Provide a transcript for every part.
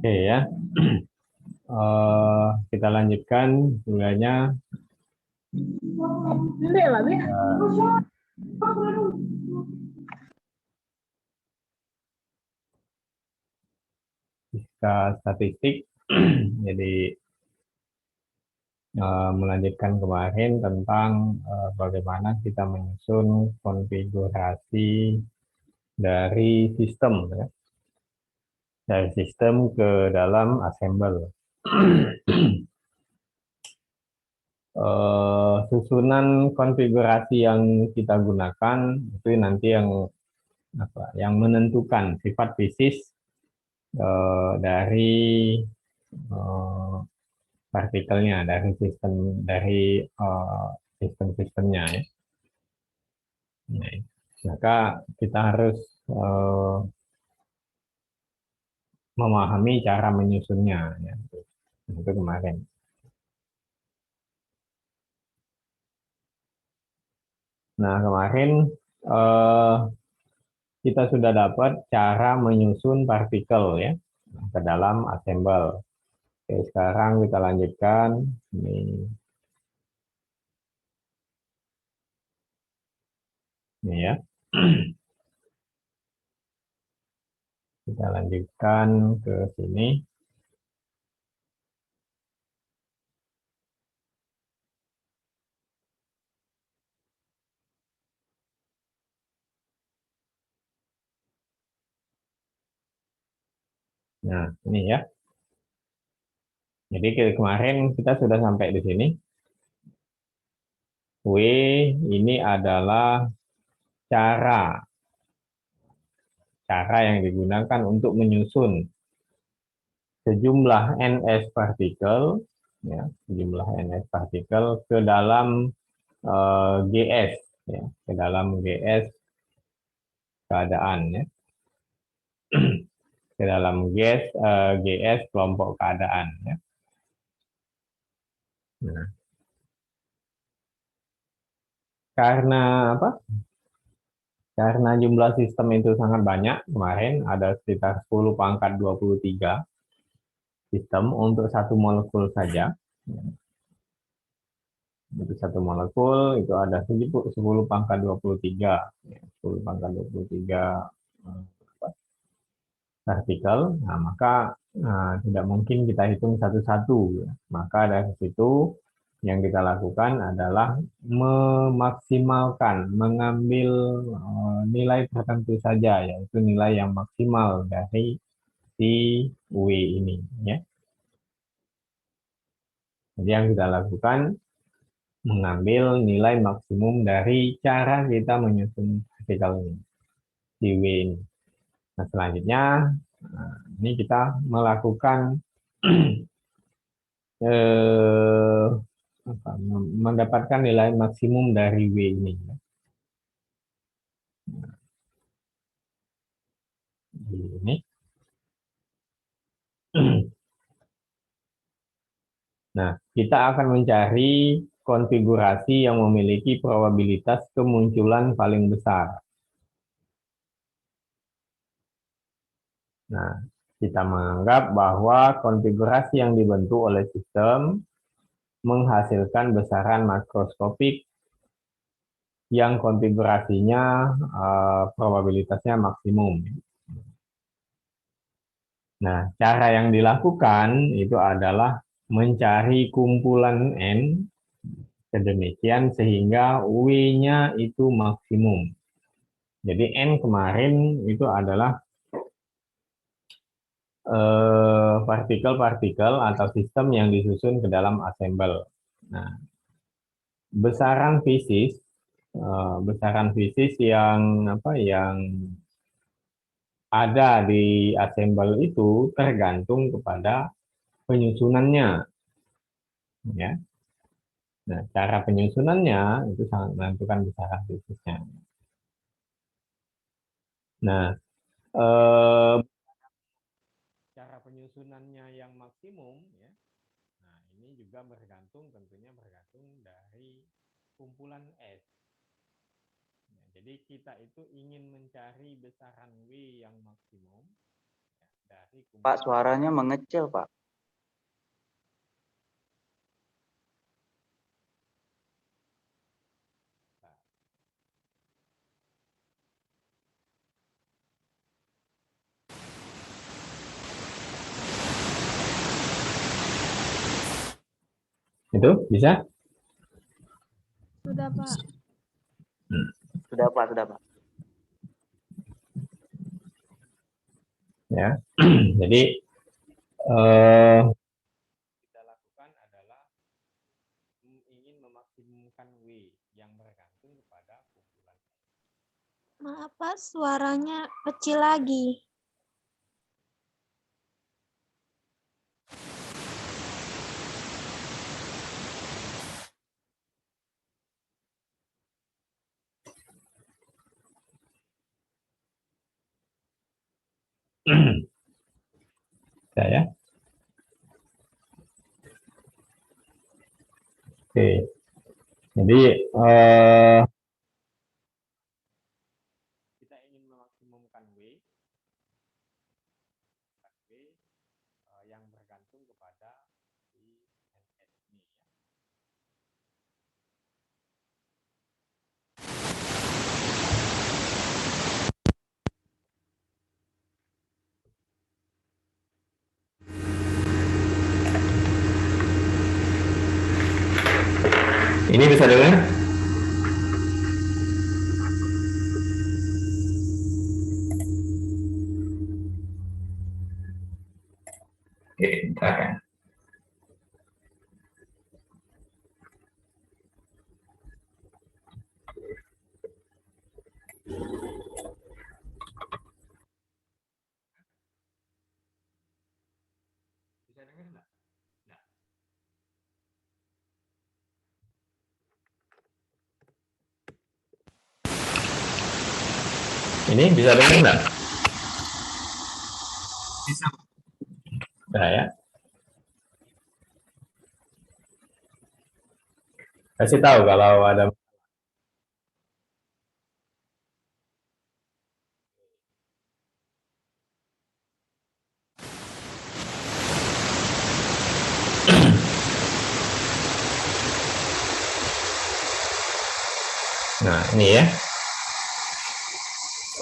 Oke ya. Kita lanjutkan sebenarnya fisika statistik. Jadi melanjutkan kemarin tentang bagaimana kita menyusun konfigurasi dari sistem ya. Dari sistem ke dalam assemble. Susunan konfigurasi yang kita gunakan itu nanti yang menentukan sifat fisis dari partikelnya, dari sistem-sistemnya ya. Maka kita harus memahami cara menyusunnya ya. Itu kemarin. Nah, kemarin kita sudah dapat cara menyusun partikel ya ke dalam assemble. Oke, sekarang kita lanjutkan. Ini ya. Kita lanjutkan ke sini. Nah, ini ya. Jadi kemarin kita sudah sampai di sini. W ini adalah cara yang digunakan untuk menyusun sejumlah ns partikel, ya, sejumlah ns partikel ke dalam GS, ya, ke dalam GS keadaan, ya, ke dalam GS kelompok keadaan, ya. Nah, karena apa? Karena jumlah sistem itu sangat banyak, kemarin ada sekitar 10 pangkat 23 sistem untuk satu molekul saja. Untuk satu molekul itu ada 10 pangkat 23. 10 pangkat 23 partikel. Nah, maka tidak mungkin kita hitung satu-satu. Maka dari situ yang kita lakukan adalah memaksimalkan, mengambil nilai tertentu saja, yaitu nilai yang maksimal dari si W ini. Ya. Jadi yang kita lakukan mengambil nilai maksimum dari cara kita menyusun partikel ini, si W ini. Nah, selanjutnya, ini kita melakukan mendapatkan nilai maksimum dari W ini. Ini. Nah, kita akan mencari konfigurasi yang memiliki probabilitas kemunculan paling besar. Nah, kita menganggap bahwa konfigurasi yang dibentuk oleh sistem menghasilkan besaran makroskopik yang konfigurasinya probabilitasnya maksimum. Nah, cara yang dilakukan itu adalah mencari kumpulan N sedemikian sehingga W-nya itu maksimum. Jadi N kemarin itu adalah partikel-partikel atau sistem yang disusun ke dalam assemble. Nah, besaran fisis yang ada di assemble itu tergantung kepada penyusunannya, ya. Nah, cara penyusunannya itu sangat menentukan besaran fisisnya. Nah, cara penyusunannya yang maksimum, ya. Nah, ini juga tentunya bergantung dari kumpulan S. Nah, jadi kita itu ingin mencari besaran W yang maksimum, ya. dari Pak, suaranya mengecil, Pak. itu bisa? Sudah, Pak. Sudah, Pak, sudah, Pak. Ya. Jadi kita lakukan adalah ingin memaksimumkan W yang bergantung kepada kumpulan. Maaf, Pak, suaranya kecil lagi. Ya. Oke. Jadi kita ingin memaksimumkan W yang bergantung kepada si NS ini ya. Ini bisa dengar? Oke, bentar ya. Bisa dengar enggak? Enggak. Ini bisa dengar enggak? Bisa. Nah ya. Kasih tahu kalau ada. Nah, ini ya.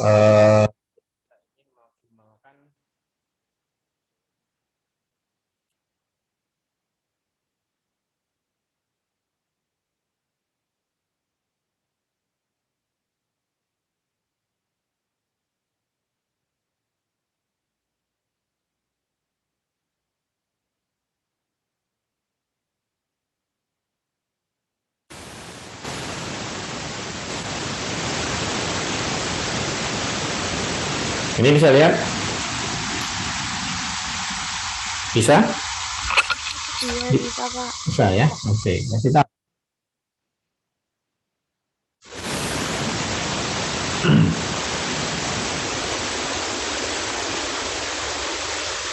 Kita ingin maksimalkan ini bisa lihat? Bisa? Iya, bisa, Pak. Bisa ya? Oke, kasih tahu.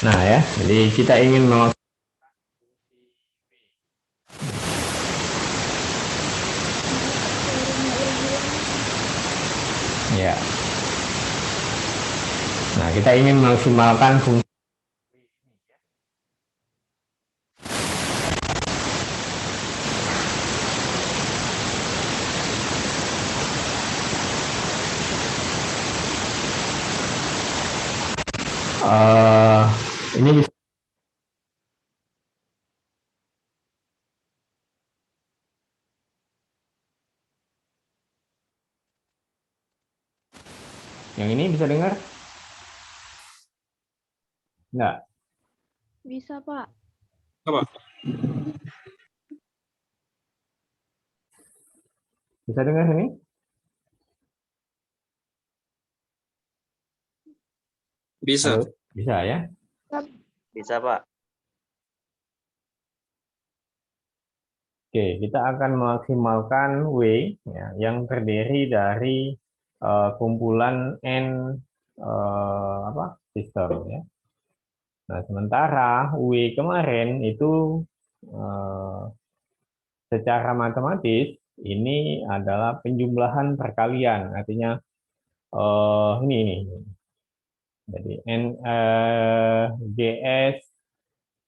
Nah ya, jadi kita ingin ya. Nah, kita ingin maksimalkan fungsi ini bisa yang ini bisa dengar? Enggak. Bisa, Pak. Apa? Bisa dengar ini? Bisa. Halo? Bisa ya? Bisa, Pak. Oke, kita akan memaksimalkan W ya, yang terdiri dari kumpulan N sistem ya. Nah, sementara W kemarin itu secara matematis ini adalah penjumlahan perkalian, artinya ini Jadi GS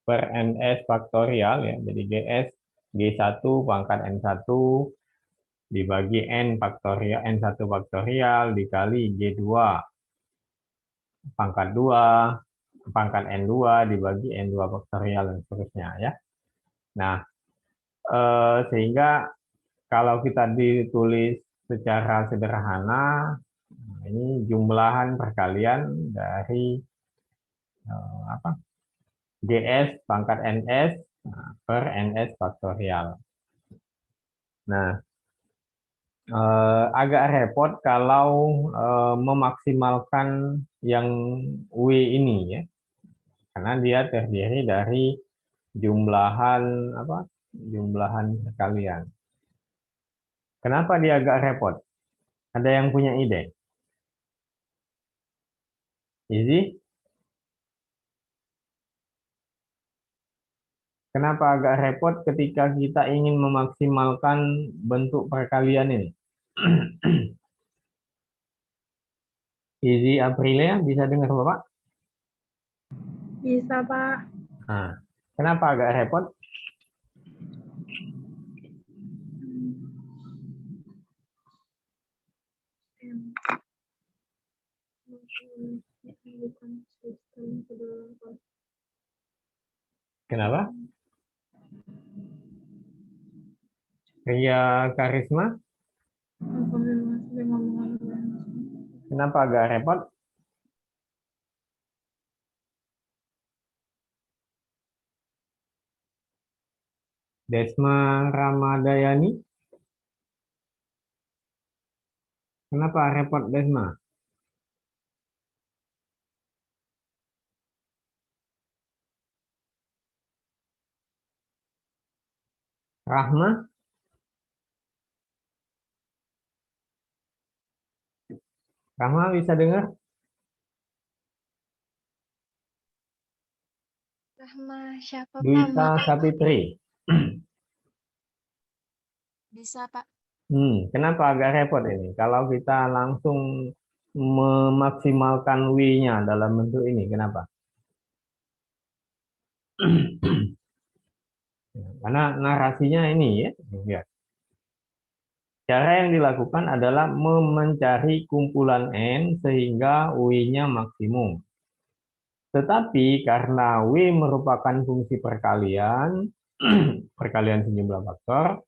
per NS faktorial ya. Jadi GS G1 pangkat N1 dibagi N faktorial N1 faktorial dikali G2 pangkat 2 pangkat N2 dibagi N2 faktorial dan seterusnya ya. Nah, sehingga kalau kita ditulis secara sederhana, ini jumlahan perkalian dari GS pangkat NS per NS faktorial. Nah, agak repot kalau memaksimalkan yang W ini ya, karena dia terdiri dari jumlahan perkalian. Kenapa dia agak repot? Ada yang punya ide? Easy? Kenapa agak repot ketika kita ingin memaksimalkan bentuk perkalian ini? Easy Aprilia, bisa dengar Bapak? Bisa, Pak. Nah, kenapa agak repot? Kenapa? Ria Karisma? Kenapa agak repot? Desma Ramadayani? Kenapa repot Desma? Rahma? Rahma bisa dengar? Rahma siapa, Pak? Duita Sapitri? Bisa, Pak. Kenapa agak repot ini? Kalau kita langsung memaksimalkan W-nya dalam bentuk ini, kenapa? Karena narasinya ini ya, lihat. Cara yang dilakukan adalah mencari kumpulan N sehingga W-nya maksimum. Tetapi karena W merupakan fungsi perkalian, perkalian sejumlah faktor,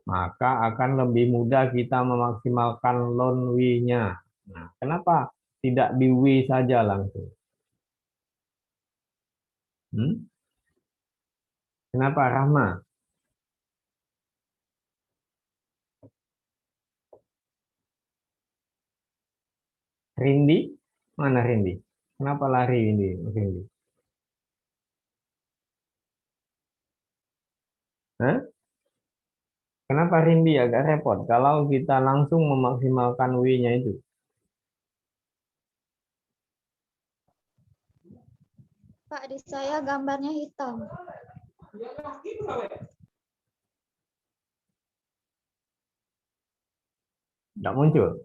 maka akan lebih mudah kita memaksimalkan ln W-nya. Nah, kenapa tidak di W saja langsung? Kenapa, Rahma? Rindi? Mana Rindi? Kenapa lari ini, Rindi? Hah? Kenapa Rindi agak repot kalau kita langsung memaksimalkan W-nya itu? Pak, di saya gambarnya hitam. Tidak muncul?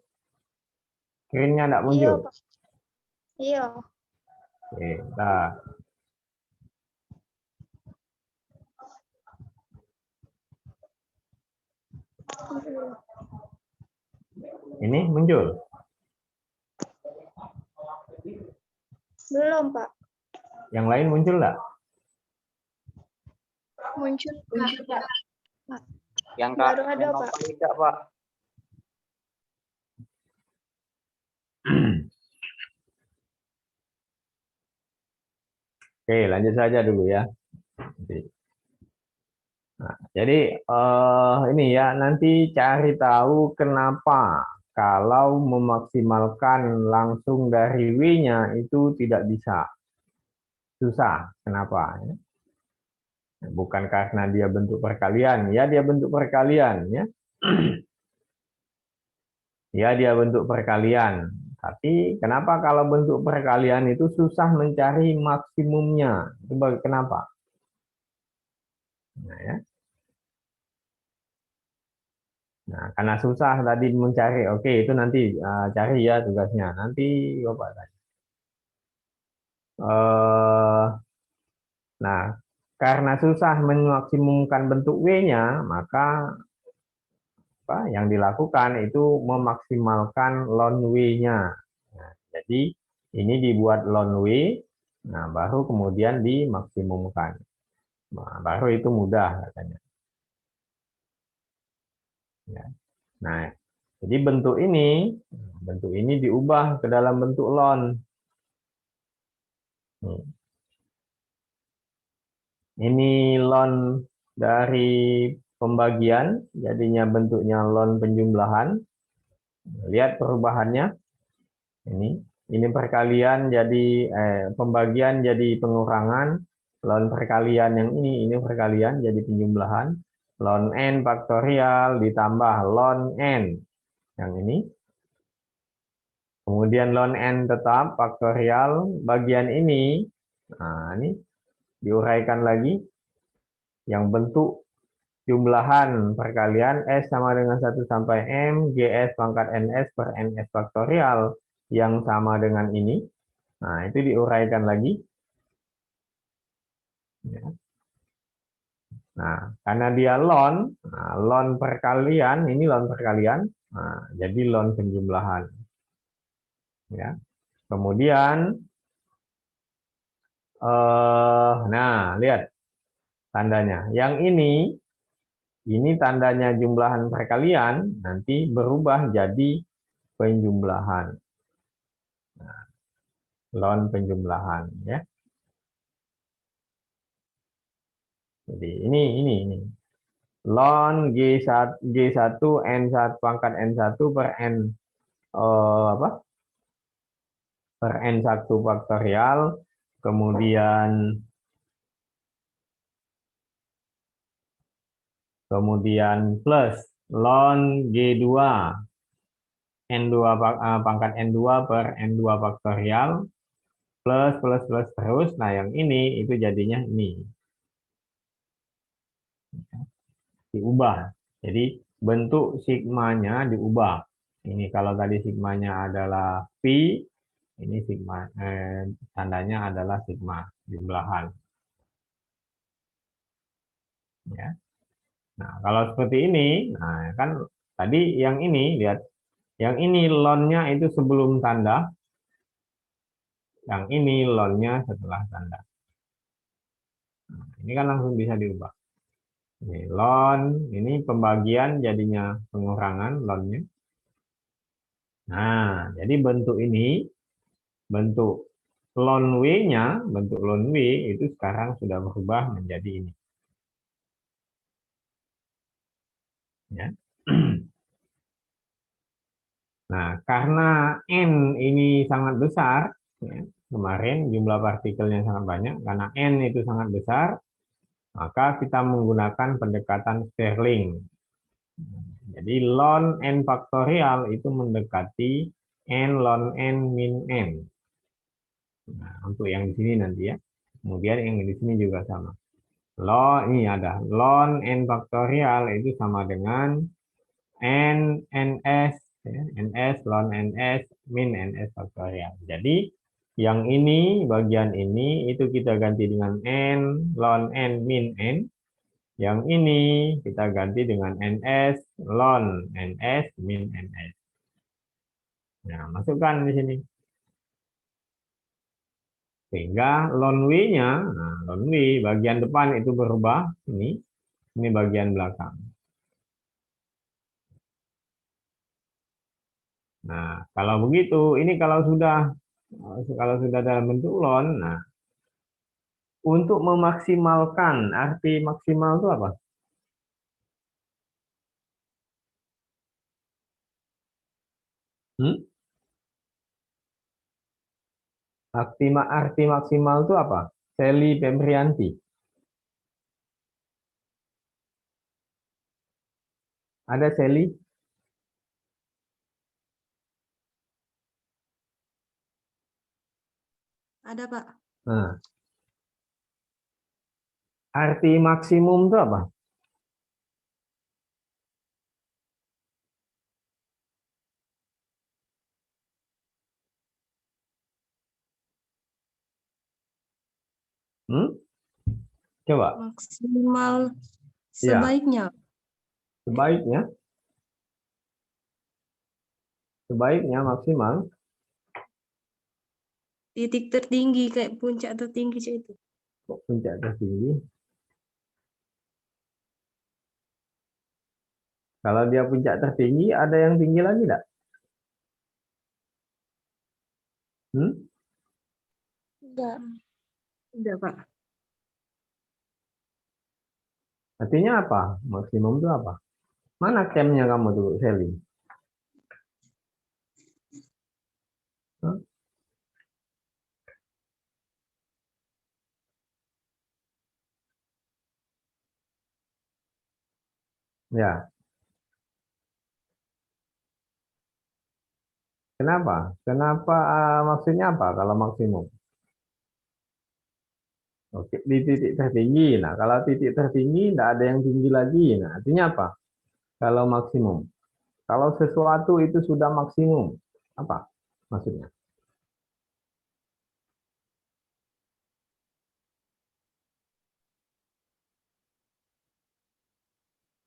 Screen-nya tidak Iya, muncul? Pak. Iya. Oke, nah. Ini muncul? Belum, Pak. Yang lain muncul nggak? Muncul, Pak. Yang Baru ada, yang Pak. tidak, Pak. Oke, lanjut saja dulu ya. Nah, jadi ini ya, nanti cari tahu kenapa kalau memaksimalkan langsung dari W-nya itu tidak bisa. Susah. Kenapa? Bukan karena dia bentuk perkalian. Ya, dia bentuk perkalian. Ya, ya dia bentuk perkalian. Tapi kenapa kalau bentuk perkalian itu susah mencari maksimumnya? Itu kenapa? Nah, ya. Nah, karena susah tadi mencari, oke itu nanti cari ya tugasnya. Nanti Bapak tanya. eh, nah, karena susah memaksimumkan bentuk W-nya, maka yang dilakukan itu memaksimalkan lon W-nya. Nah, jadi ini dibuat lon W, nah baru kemudian dimaksimumkan. Nah, baru itu mudah katanya. Ya. Nah, jadi bentuk ini diubah ke dalam bentuk lon. Ini lon dari pembagian, jadinya bentuknya lon penjumlahan. Lihat perubahannya. Ini perkalian jadi pembagian jadi pengurangan. Ln perkalian yang ini perkalian jadi penjumlahan. Ln n faktorial ditambah ln n yang ini. Kemudian ln n tetap faktorial bagian ini. Nah, ini diuraikan lagi. Yang bentuk jumlahan perkalian S sama dengan 1 sampai M, GS pangkat NS per NS faktorial yang sama dengan ini. Nah, itu diuraikan lagi. Ya. Nah, karena dia ln, nah, ln perkalian, ini ln perkalian, nah, jadi ln penjumlahan. Ya. Kemudian, nah, lihat tandanya. Yang ini tandanya jumlahan perkalian, nanti berubah jadi penjumlahan. Nah, ln penjumlahan, ya. Jadi ini. Ln G1 N1 pangkat N1 per N per N1 faktorial, kemudian plus ln G2 N2 pangkat N2 per N2 faktorial plus terus. Nah, yang ini itu jadinya ini. Diubah. Jadi bentuk sigmanya diubah. Ini kalau tadi sigmanya adalah pi, ini sigma tandanya adalah sigma jumlahan. Ya. Nah, kalau seperti ini, nah kan tadi yang ini lihat, yang ini ln-nya itu sebelum tanda, yang ini ln-nya setelah tanda. Nah, ini kan langsung bisa diubah. Ini ln, ini pembagian jadinya pengurangan ln-nya. Nah, jadi bentuk ini, bentuk ln W-nya, bentuk ln W itu sekarang sudah berubah menjadi ini. Ya. Nah, karena N ini sangat besar, ya, kemarin jumlah partikelnya sangat banyak, karena N itu sangat besar, maka kita menggunakan pendekatan Stirling. Jadi ln N faktorial itu mendekati N ln N min N. Nah, untuk yang di sini nanti ya. Kemudian yang di sini juga sama. Ini ada ln N faktorial itu sama dengan N NS, ya, NS ln NS min NS faktorial. Jadi yang ini, bagian ini itu kita ganti dengan N ln N min N. Yang ini kita ganti dengan NS ln NS min NS. Nah, masukkan di sini. Sehingga ln W-nya, nah, ln W bagian depan itu berubah, ini bagian belakang. Nah, kalau begitu, ini kalau sudah dalam bentuk ln, nah, untuk memaksimalkan, arti maksimal itu apa? Hmm? Arti maksimal itu apa? Sally Pembrianti. Ada Sally? Ada, Pak. Nah, arti maksimum itu apa? Hmm? Coba. Maksimal Iya. sebaiknya. Sebaiknya. Sebaiknya maksimal. Titik tertinggi kayak puncak tertinggi sih itu. Kok puncak tertinggi? Kalau dia puncak tertinggi, ada yang tinggi lagi enggak? Enggak. Enggak, Pak. Artinya apa? Maksimum itu apa? Mana campnya kamu tuh, Sally? Hah? Ya, kenapa? Kenapa maksudnya apa kalau maksimum? Oke, di titik tertinggi. Nah, kalau titik tertinggi tidak ada yang tinggi lagi. Nah, artinya apa? Kalau maksimum. Kalau sesuatu itu sudah maksimum, apa maksudnya?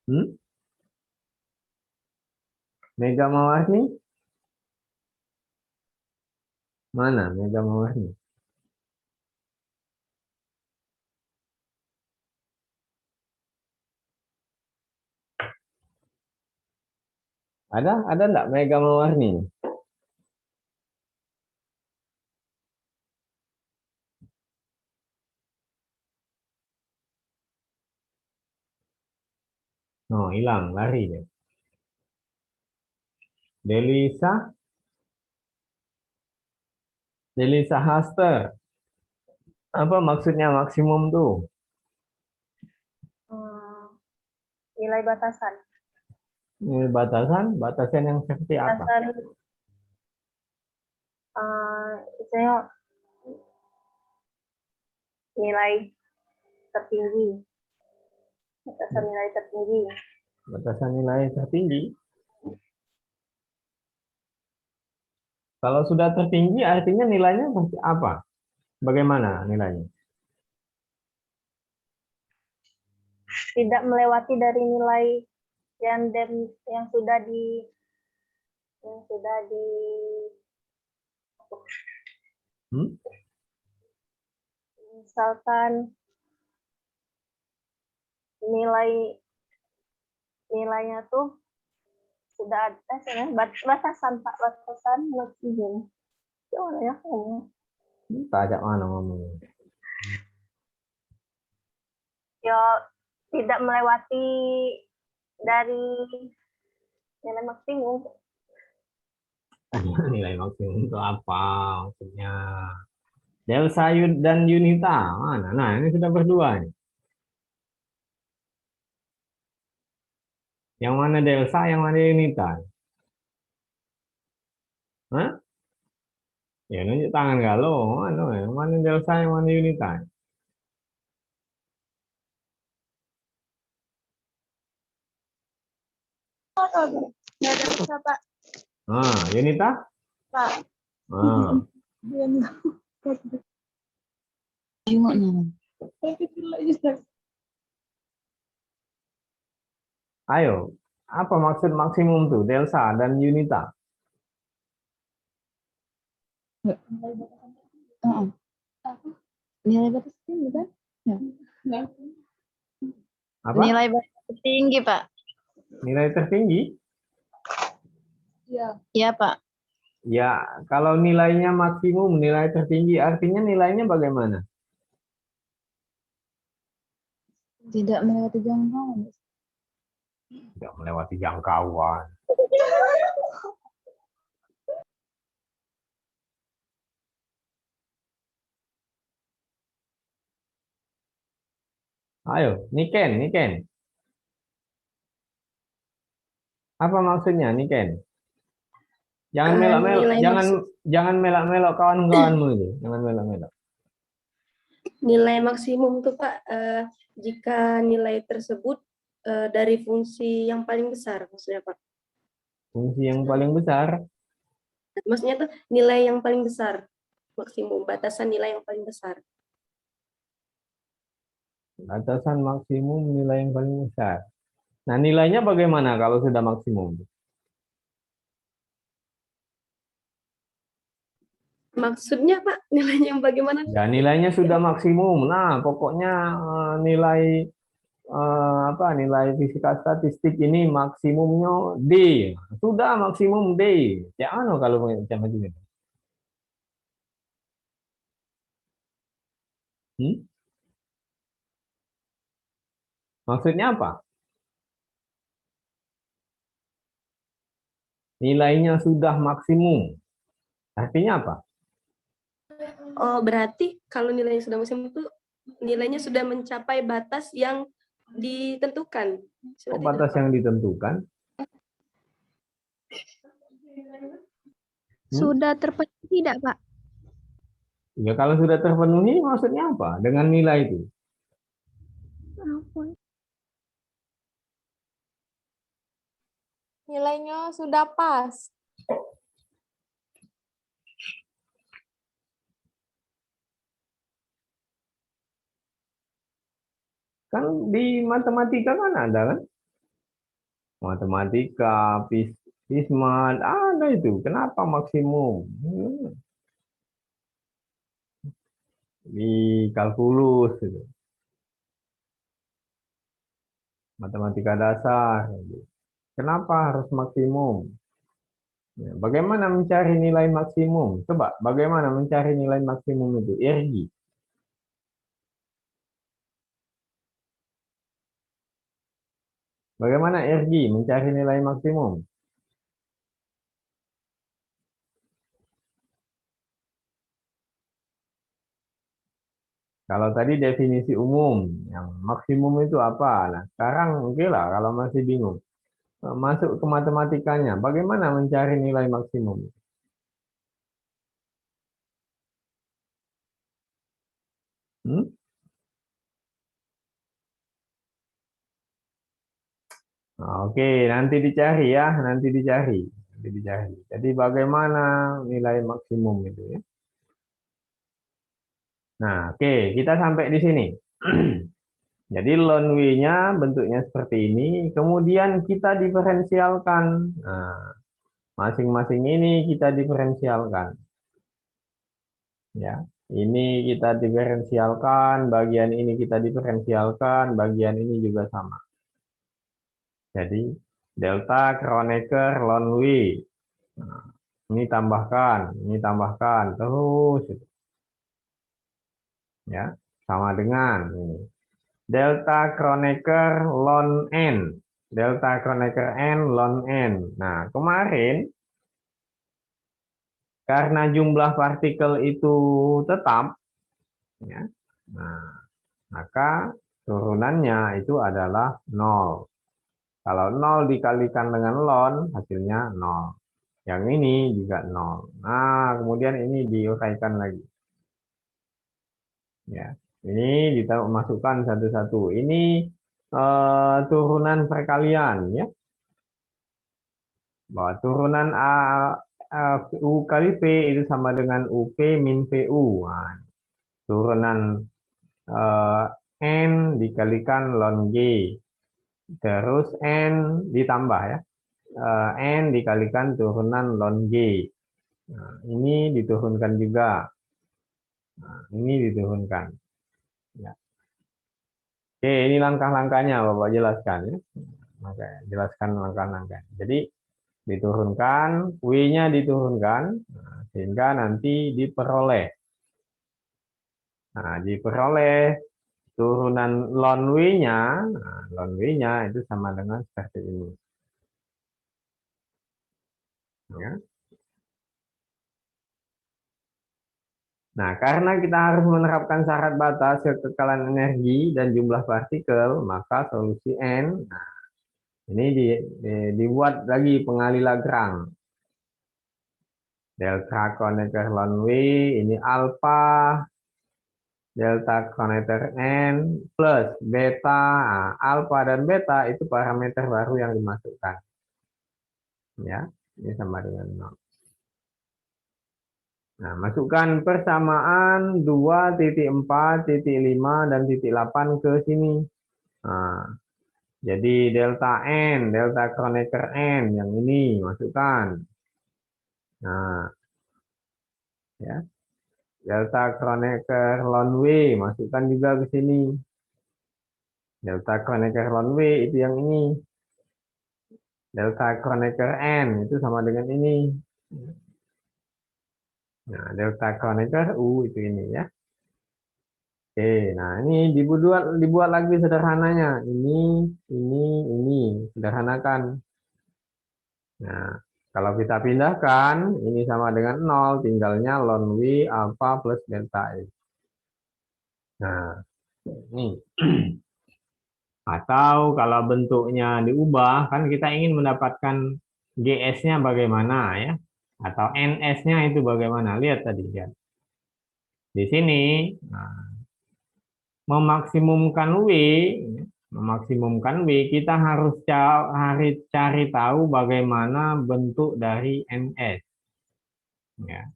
Hmm? Mega Mawarni? Mana Mega Mawarni? Ada enggak Mega Mawarni? Oh, hilang, lari deh. Delisa? Delisa Haster. Apa maksudnya maksimum tuh? Nilai batasan. Ini batasan yang seperti apa? Batasan misalnya nilai tertinggi. Batasan nilai tertinggi. Batasan nilai tertinggi. Kalau sudah tertinggi artinya nilainya seperti apa? Bagaimana nilainya? Tidak melewati dari nilai yang sudah di Hmm? misalkan nilainya tuh sudah ada batasan maksimum. Gimana ya? Kita ajak mana ngomongnya? Ya tidak melewati dari nilai maksimum. Nilai maksimum itu apa maksudnya? Delsa dan Yunita mana? Nah, ini sudah berdua nih. Yang mana Delsa, yang mana Yunita? Hah? Ya nunjuk tangan galau. Mana? Yang mana Delsa, yang mana Yunita? Nggak ada bisa, Pak. Ah, Yunita? Pak. Ah. Ayo, apa maksud maksimum tuh Delsa dan Yunita? Nilai batas tinggi, kan? Apa? Nilai batas tinggi, Pak. Nilai tertinggi? Iya, Pak. Ya, kalau nilainya maksimum, nilai tertinggi, artinya nilainya bagaimana? Tidak melewati jangkauan. Tidak melewati jangkauan. Ayo, Niken. Apa maksudnya Niken? Jangan melok-melok, jangan melok-melok kawan-kawanmu itu. Jangan melok-melok. Nilai maksimum tuh Pak, jika nilai tersebut dari fungsi yang paling besar, maksudnya Pak. Fungsi yang paling besar. Maksudnya tuh nilai yang paling besar, maksimum batasan nilai yang paling besar. Batasan maksimum nilai yang paling besar. Nah, nilainya bagaimana kalau sudah maksimum? Maksudnya Pak, nilainya yang bagaimana? Ya, nilainya sudah maksimum. Nah, pokoknya nilai apa nilai fisika statistik ini maksimumnya D. Sudah maksimum D. Ya anu kalau macam itu. Hmm? Maksudnya apa? Nilainya sudah maksimum. Artinya apa? Oh, berarti kalau nilainya sudah maksimum itu nilainya sudah mencapai batas yang ditentukan. Oh, Seperti itu, batas Pak. yang ditentukan. Sudah terpenuhi tidak, Pak? Ya, kalau sudah terpenuhi maksudnya apa? Dengan nilai itu. Nilainya sudah pas. Kan di matematika kan ada kan? Matematika, Fismat, ada itu. Kenapa maksimum? Di kalkulus itu. Matematika dasar. Kenapa harus maksimum? Ya, bagaimana mencari nilai maksimum? Coba, bagaimana mencari nilai maksimum itu? Irgi. Bagaimana Irgi mencari nilai maksimum? Kalau tadi definisi umum, yang maksimum itu apa? Nah, sekarang oke lah kalau masih bingung. Masuk ke matematikanya, bagaimana mencari nilai maksimum? Hmm? Oke, nanti dicari ya, nanti dicari. Nanti dicari. Jadi bagaimana nilai maksimum itu ya? Nah, oke, kita sampai di sini. Jadi loan W-nya bentuknya seperti ini, kemudian kita diferensialkan. Nah, masing-masing ini kita diferensialkan. Ya, ini kita diferensialkan, bagian ini kita diferensialkan, bagian ini juga sama. Jadi delta Kronecker loan W. Nah, ini tambahkan, terus ya, sama dengan ini. Delta Kronecker ln N. Delta Kronecker N ln N. Nah, kemarin karena jumlah partikel itu tetap, ya, nah, maka turunannya itu adalah 0. Kalau 0 dikalikan dengan ln, hasilnya 0. Yang ini juga 0. Nah, kemudian ini diuraikan lagi. Ya, ini kita masukkan satu-satu. Ini turunan perkalian, ya. Bahwa turunan U kali P itu sama dengan UP min PU. Nah, turunan N dikalikan ln G. Terus N ditambah ya. N dikalikan turunan ln G. Nah, ini diturunkan juga. Nah, ini diturunkan. Ya. Oke, ini langkah-langkahnya Bapak jelaskan ya. Maka jelaskan langkah-langkah. Jadi diturunkan, W-nya diturunkan, nah, sehingga nanti diperoleh. Nah, diperoleh turunan ln W-nya, nah, ln W-nya itu sama dengan seperti ini. Ya. Nah, karena kita harus menerapkan syarat batas kekekalan energi dan jumlah partikel, maka solusi N, nah, ini dibuat lagi pengali Lagrange. Delta Kronecker ln W, ini alpha, delta Kronecker N, plus beta. Nah, alpha dan beta itu parameter baru yang dimasukkan. Ya, ini sama dengan 0. Nah, masukkan persamaan 2.4.5 dan titik 8 ke sini. Nah, jadi delta N, delta Kronecker N yang ini masukkan. Nah, ya. Delta Kronecker ln W masukkan juga ke sini. Delta Kronecker ln W itu yang ini. Delta Kronecker N itu sama dengan ini. Nah, delta Kronecker U itu ini ya. Oke, nah ini dibuat lagi sederhananya. Ini sederhanakan. Nah, kalau kita pindahkan, ini sama dengan 0, tinggalnya ln W alfa plus delta X. Nah, ini. Atau kalau bentuknya diubah, kan kita ingin mendapatkan GS-nya bagaimana ya. Atau NS-nya itu bagaimana. Lihat tadi ya. Di sini, nah, memaksimumkan W, kita harus cari tahu bagaimana bentuk dari NS. Ya.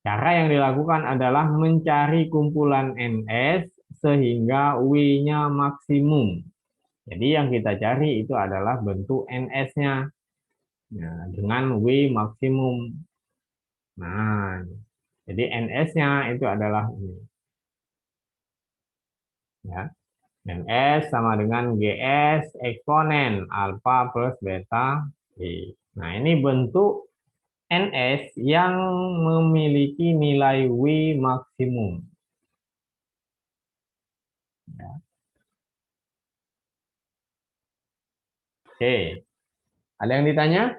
Cara yang dilakukan adalah mencari kumpulan NS sehingga W-nya maksimum. Jadi yang kita cari itu adalah bentuk NS-nya. Nah, dengan W maksimum. Nah, jadi NS-nya itu adalah ini. Ya. NS sama dengan GS eksponen alfa plus beta I. Nah, ini bentuk NS yang memiliki nilai W maksimum. Ya. Oke, ada yang ditanya?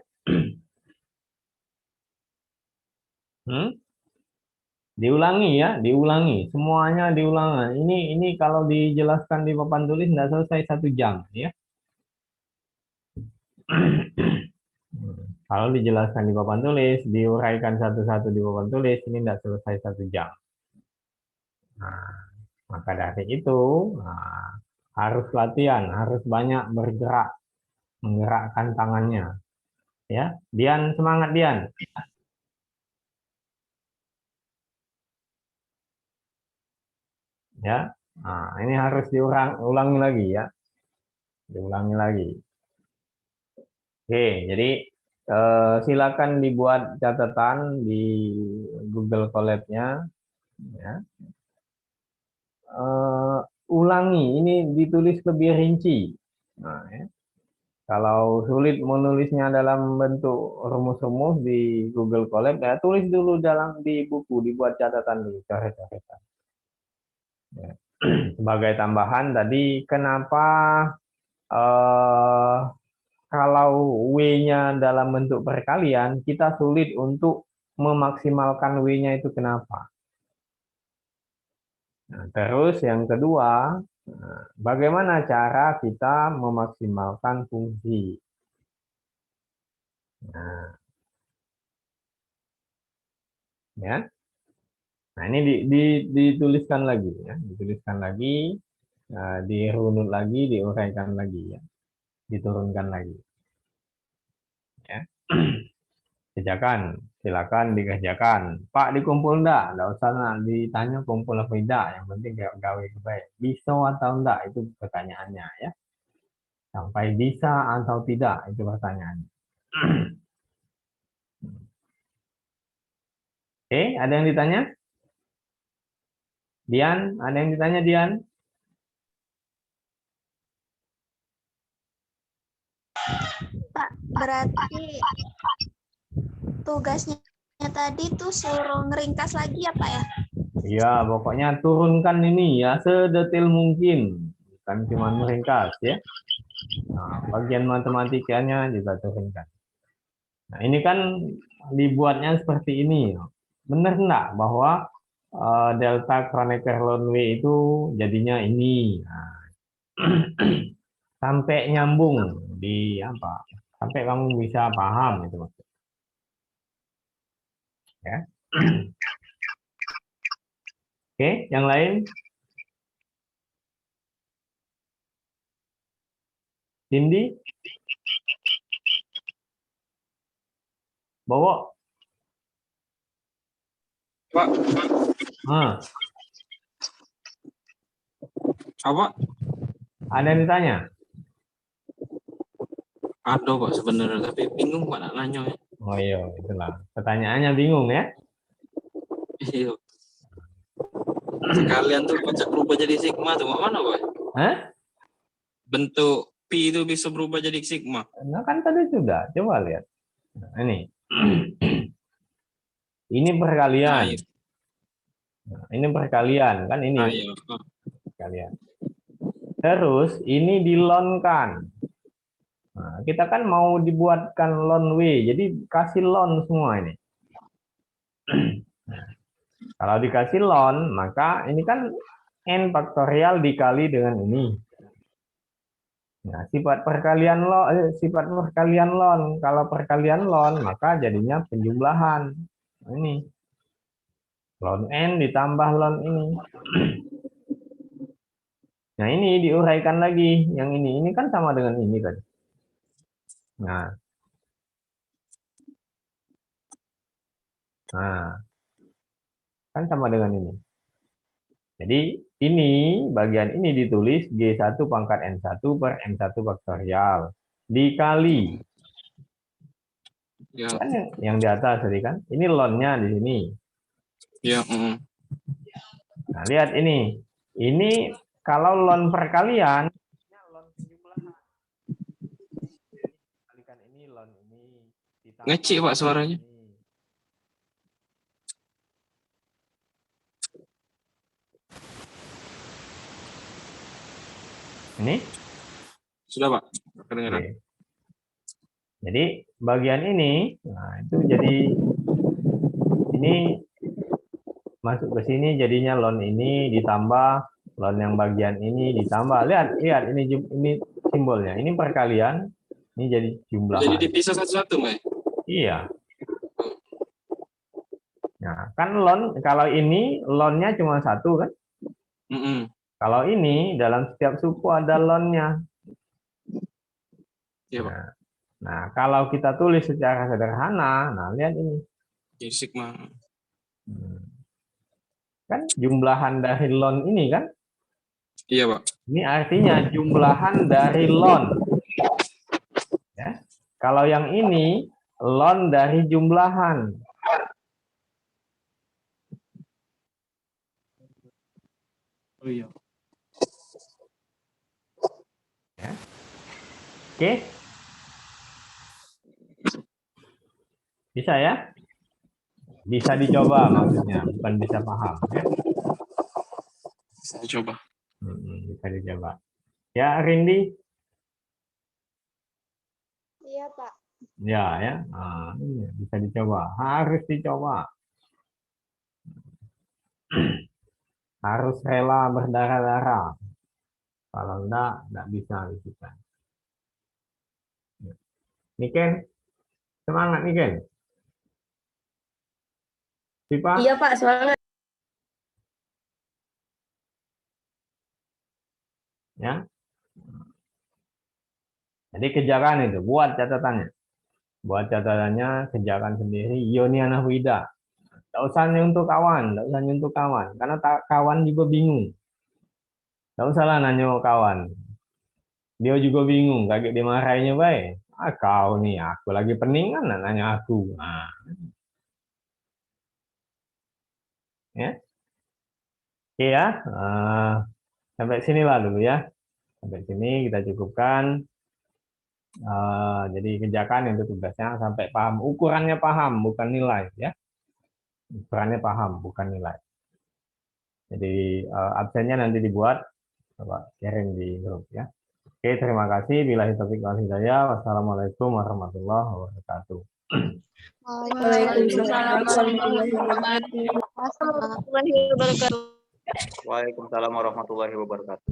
Diulangi ya, diulangi. Semuanya diulangi. Ini kalau dijelaskan di papan tulis tidak selesai 1 jam ya. Kalau dijelaskan di papan tulis, diuraikan satu-satu di papan tulis, ini tidak selesai 1 jam. Nah, maka dari itu harus latihan, harus banyak bergerak, menggerakkan tangannya. Ya, Dian, semangat Dian. Ya, nah, ini harus diulangi lagi ya, diulangi lagi. Oke, jadi silakan dibuat catatan di Google Colab-nya. Ya. Ulangi, ini ditulis lebih rinci. Nah, ya. Kalau sulit menulisnya dalam bentuk rumus-rumus di Google Colab, ya tulis dulu di buku, dibuat catatan dulu, coret-coretan. Ya. Sebagai tambahan tadi, kenapa kalau W-nya dalam bentuk perkalian, kita sulit untuk memaksimalkan W-nya itu kenapa? Nah, terus yang kedua, bagaimana cara kita memaksimalkan fungsi? Nah, ya. Nah, ini dituliskan lagi ya, dituliskan lagi, dirunut lagi, diuraikan lagi ya, diturunkan lagi. Ya. Kerjakan, silakan dikerjakan. Pak, dikumpul enggak? Enggak usah ditanya kumpul apa tidak, yang penting gawe baik. Bisa atau enggak itu pertanyaannya ya. Sampai bisa atau tidak itu pertanyaannya. Oke, ada yang ditanya? Dian, ada yang ditanya Dian? Pak, berarti tugasnya tadi tuh suruh ngeringkas lagi ya Pak ya? Ya, pokoknya turunkan ini ya sedetail mungkin. Bukan cuma meringkas ya. Nah, bagian matematikanya juga turunkan. Nah, ini kan dibuatnya seperti ini. Benar enggak bahwa delta Kronecker ln W itu jadinya ini. Nah, sampai nyambung di apa? Sampai kamu bisa paham itu maksudnya. Ya. Oke, yang lain? Cindy? Bowo? Pak, Ah, apa? ada yang ditanya? Ada Pak sebenarnya, tapi bingung Pak nak nanya. Oh iya, itulah. Pertanyaannya bingung ya? Iya. Sekalian tuh baca berubah jadi sigma tuh mana Pak? Hah? Bentuk pi itu bisa berubah jadi sigma. Nah kan tadi sudah. Coba lihat. Nah, ini. Ini perkalian. Nah, iya. Nah, ini perkalian kan ini Nah, iya. perkalian. Terus ini dilonkan. Nah, kita kan mau dibuatkan lon W, jadi kasih lon semua ini. Nah, kalau dikasih lon, maka ini kan n faktorial dikali dengan ini. Nah, sifat perkalian lon, kalau perkalian lon, maka jadinya penjumlahan. Nah, ini ln n ditambah ln ini. Nah, ini diuraikan lagi. Yang ini kan sama dengan ini tadi. Nah, kan sama dengan ini. Jadi ini bagian ini ditulis G1 pangkat N1 per N1 faktorial dikali. Ya. Kan yang di atas tadi kan. Ini ln-nya di sini. Ya. Nah, lihat ini. Ini kalau ln perkalian, ln penjumlahan. Kalikan ini ln ini. ditambah Ngecik Pak suaranya. ini. Ini? Sudah Pak, kedengeran. Oke. Jadi bagian ini, nah itu jadi ini masuk ke sini jadinya ln ini ditambah ln yang bagian ini ditambah. Lihat ini simbolnya. Ini perkalian, ini jadi jumlahan. Jadi dipisah satu-satu, Mbak? Iya. Nah, kan ln kalau ini ln-nya cuma satu kan? Kalau ini dalam setiap suku ada ln-nya. Iya, Pak. Nah, kalau kita tulis secara sederhana, nah lihat ini. Jadi sigma. Kan jumlahan dari ln ini kan? Iya, Pak. Ini artinya jumlahan dari ln. Ya. Kalau yang ini ln dari jumlahan. Oh iya. Ya. Oke. Bisa ya? Bisa dicoba maksudnya, bukan bisa paham. Ya? Saya coba. Bisa dicoba. Ya, Rindi? Iya, Pak. Ya. Nah, bisa dicoba. Harus dicoba. Harus rela berdarah-darah. Kalau enggak bisa kita. Niken, semangat Niken. Pipa? Iya Pak, semangat. Ya. Jadi kerjakan itu, buat catatannya. Buat catatannya, kerjakan sendiri. Ionia Nahwida. Tidak usah nyentuh kawan, karena kawan juga bingung. Tidak usahlah nanya kawan. Dia juga bingung, kaget dimarahinnya baik. Kau nih, aku lagi pening kan, nanya aku. Nah. Ya. Oke ya. Sampai sinilah dulu ya. Sampai sini kita cukupkan. Jadi kerjakan itu tugasnya sampai paham. Ukurannya paham, bukan nilai ya. Ukurannya paham, bukan nilai. Jadi absennya nanti dibuat, coba kirim di grup ya. Oke, terima kasih. Billahi taufiq wal hidayah. Wassalamualaikum warahmatullahi wabarakatuh. Waalaikumsalam warahmatullahi wabarakatuh. Warahmatullahi wabarakatuh. Waalaikumsalam warahmatullahi wabarakatuh.